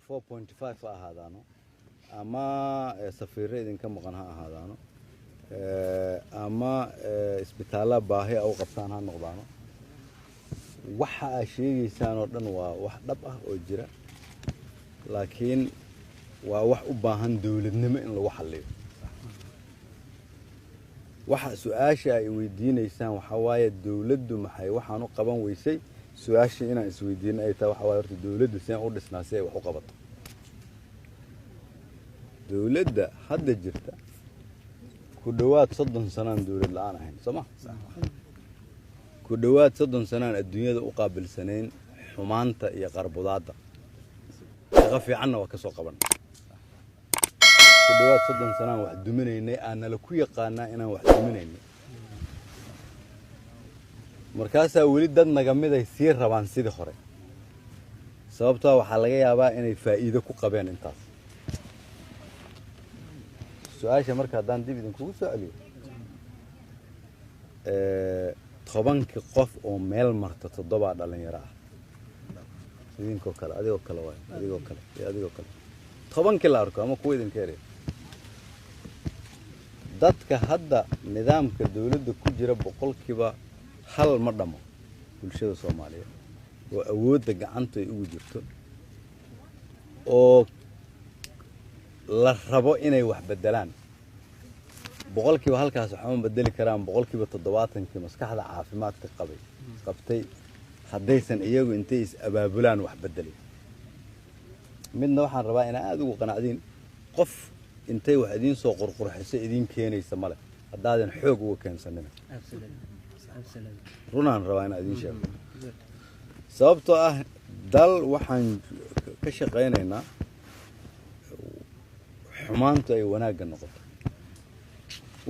4.5 ahaadaano ama safiirre idinka maqan ha ahaadaano ama isbitaalla baahi u qabtaan ha noqdaano waxa ay sheegaysaan oo dhan waa wax dhab ah oo jira laakiin waa wax u baahan dawladnimo in lagu xalliyo waxa su'aasha ay weydiinaysaan waxa waaye dawladdu maxay waxaan u qaban weysay su'aasha inaan isweydiin ay tahay waxa waaye horta dawladdu seen u dhisnaa si ay wax u qabato dawladda hadda jirta ku dhawaad 30 sanaan dawlad la'aan ahayn Soomaa ku dhawaad 30 sanaan adduunyada u qaabilsanayn xumaanta iyo qarbudaada shaqo fiicanna waa ka soo qaban ku dhawaad 30 sanaan wax duminaynay aan la ku yaqaanaa inaan wax duminaynay markaasa wali dad naga mid ay sii rabaan sidii hore sababtoo waxa laga yaabaa inay faa'iido ku qabeen intaas su'aasha marka hadaan dib idin kugu soo celiyo tobanka qof oo meel marta 7 dhalinyaro ah idinkoo kale adigoo kale way adigoo kale tobankii la arko ama kuwa idin ka yaray dadka hadda nidaamka dawladda ku jira boqolkiiba hal ma dhamo bulshada Soomaaliyeed oo awoodda gacanta ay ugu jirto oo la rabo inay wax bedelaan boqolkiiba halkaas waxa ma bedeli karaan boqolkiiba 70 maskaxda caafimaadka qabtay haddaysan iyagu intay is abaabulaan wax bedeli midna waxaan rabaa in aad ugu qanacdiin qof intay wax idin soo qurqurxisay idin keenaysa male haddaadan xoog uga keensanina runaan rabaa in idin sheego sababtoo ah dal waxaan ka shaqeynaynaa xumaantu ay wanaagga noqoto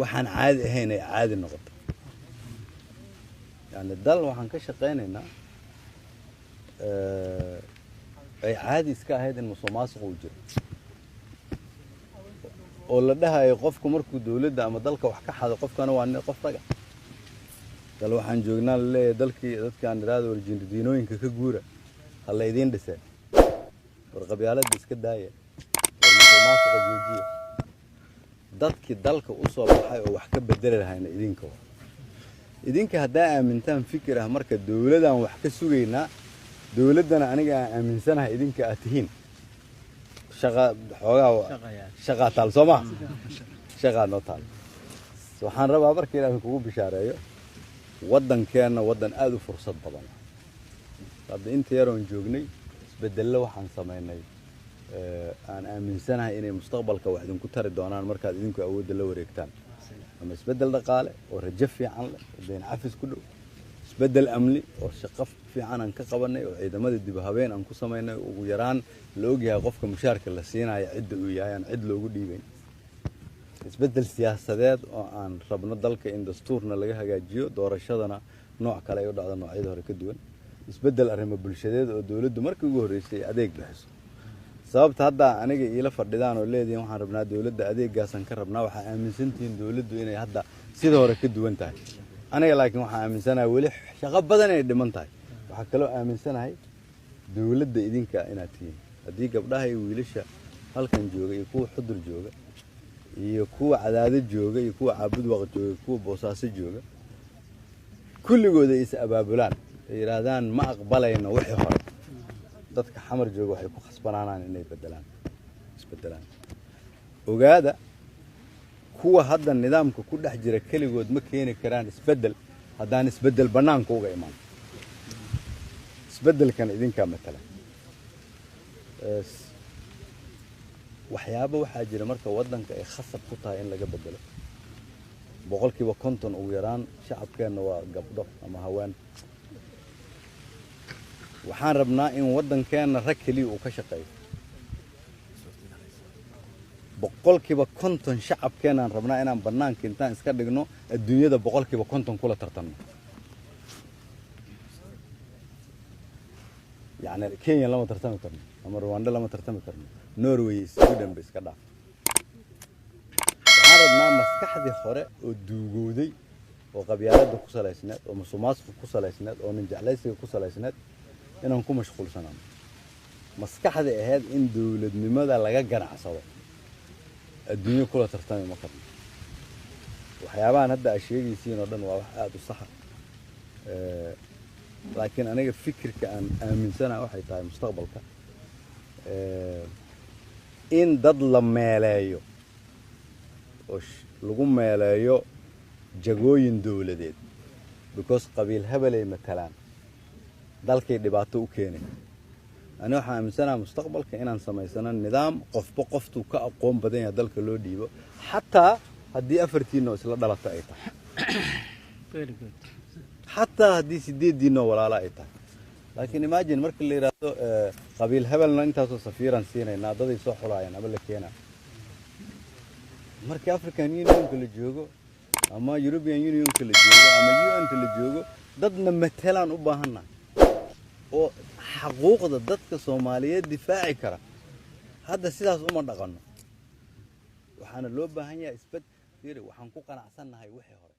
waxaan caadi ahayn ay caadi noqoto yani dal waxaan ka shaqeynaynaa ay caadi iska ahayd in musuqmaasuq uu jiro oo la dhahayo qofku markuu dawladda ama dalka wax ka xado qofkana waa qof raga dal waxaan joognaa leeyahay dadkaan iraado warjiinooyinka ka guura hal idin dhisay warqabyaalada iska daaya musuqmaasuqa joojiya dadkii dalka u soo baxay oo wax ka bedeli lahayna idinka haddaa aamintaan fikir ah marka dawladdan wax ka sugaynaa dawladdana aniga aan aaminsanahay idinka aad tihiin shaqa taal Soomaa shaqa noo taal waxaan rabaa marka inaan kugu bishaareeyo waddankeena waddan aad u fursad badan hadda inta yaroon joognay isbedello waxaan sameynay aan aaminsanahay inay mustaqbalka wax idinku tari doonaan markaad idinku awoodda la wareegtaan ama isbedel dhaqaale oo rajo fiican leh oo deyn cafis ku dhow isbedel amni oo shaqo fiican aan ka qabanay oo ciidamada dib habeen aan ku sameynay ugu yaraan la ogyahay qofka mushaarka la siinayo cid uu yahay aan cid loogu dhiibayn isbedel siyaasadeed oo aan rabno dalka in dastuurna laga hagaajiyo doorashadana nooc kale ay u dhacdo noocyada hore ka duwan isbedel arrimo bulshadeed oo dawladdu markii ugu horeysay adeeg bixiso sababta hadda aniga ila fadhidaan oo leedeen waxaan rabnaa dawladda adeegaasan ka rabnaa waxa aaminsantiin dawladdu inay hadda sida hore ka duwan tahay aniga laakiin waxa aaminsanahay wali shaqo badan ay dhiman tahay waxa kale oo aaminsanahay dawladda idinka inaad tihiin hadii gabdhaha iyo wiilasha halkan jooga iyo kuwa xudur jooga iyo kuwa cadaadad jooga iyo kuwa caabud waqti jooga kuwa boosaaso jooga kulligooda is abaabulaan ay yiraahdaan ma aqbalayno wixii hore dadka xamar jooga waxay ku khasbanaanaan inay isbedelaan ogaada kuwa hadda nidaamka ku dhex jira kaligood ma keeni karaan isbedel haddaan isbedel banaanka uga imaan isbedelkan idinka matala waxyaabo waxaa jira marka waddanka ay khasab ku tahay in laga bedelo boqolkiiba 50 ugu yaraan shacabkeena waa gabdho ama haween waxaan rabnaa in waddankeena rag kaliya uu ka shaqeeyo boqolkiiba 50 shacabkeena aan rabnaa inaan banaanka intaan iska dhigno adduunyada boqolkiiba 50 kula tartanno يعني كينيا لما ترتمي كرنا أما رواندا لما ترتمي كرنا نرويج سويدن بس كذا عرضنا مسكحة خراء ودوجودي وقبيلات كوسا لسنات ومسوماس كوسا لسنات ونجعليس كوسا لسنات إنهم كم مشغول سنام maskaxda ahayd in dawladnimada laga ganacsado adduunyo kula tartami ma qabno waxyaabahan hadda aad sheegaysiin oo dhan waa wax aad u sax ah laakiin aniga fikirka aan aaminsanahay waxay tahay mustaqbalka in dad la meeleeyo oo lagu meeleeyo jagooyin dawladeed because qabiil hebelay matalaan dalkay dhibaato u keenay أنا waxaan aaminsanahay mustaqbalka inaan samaysano nidaam qofba qoftu ka aqoon badan yahay dalka loo dhiibo xataa haddii afartiino isla dhalata ay tahay very good xataa haddii sideediino walaala ay tahay laakiin imagine marka la yiraahdo qabiil hebelna intaasoo safiiran siinayna daday soo xulaayeen ama la keenaa marka African Union la joogo ama European Union la joogo ama UN la joogo dadna matalaan u baahanaa oo xuquuqda dadka Soomaaliyeed difaaci kara hadda sidaas uma dhaqano waxaana loo baahan yahay isbed waxaan ku qanacsanahay wixii hore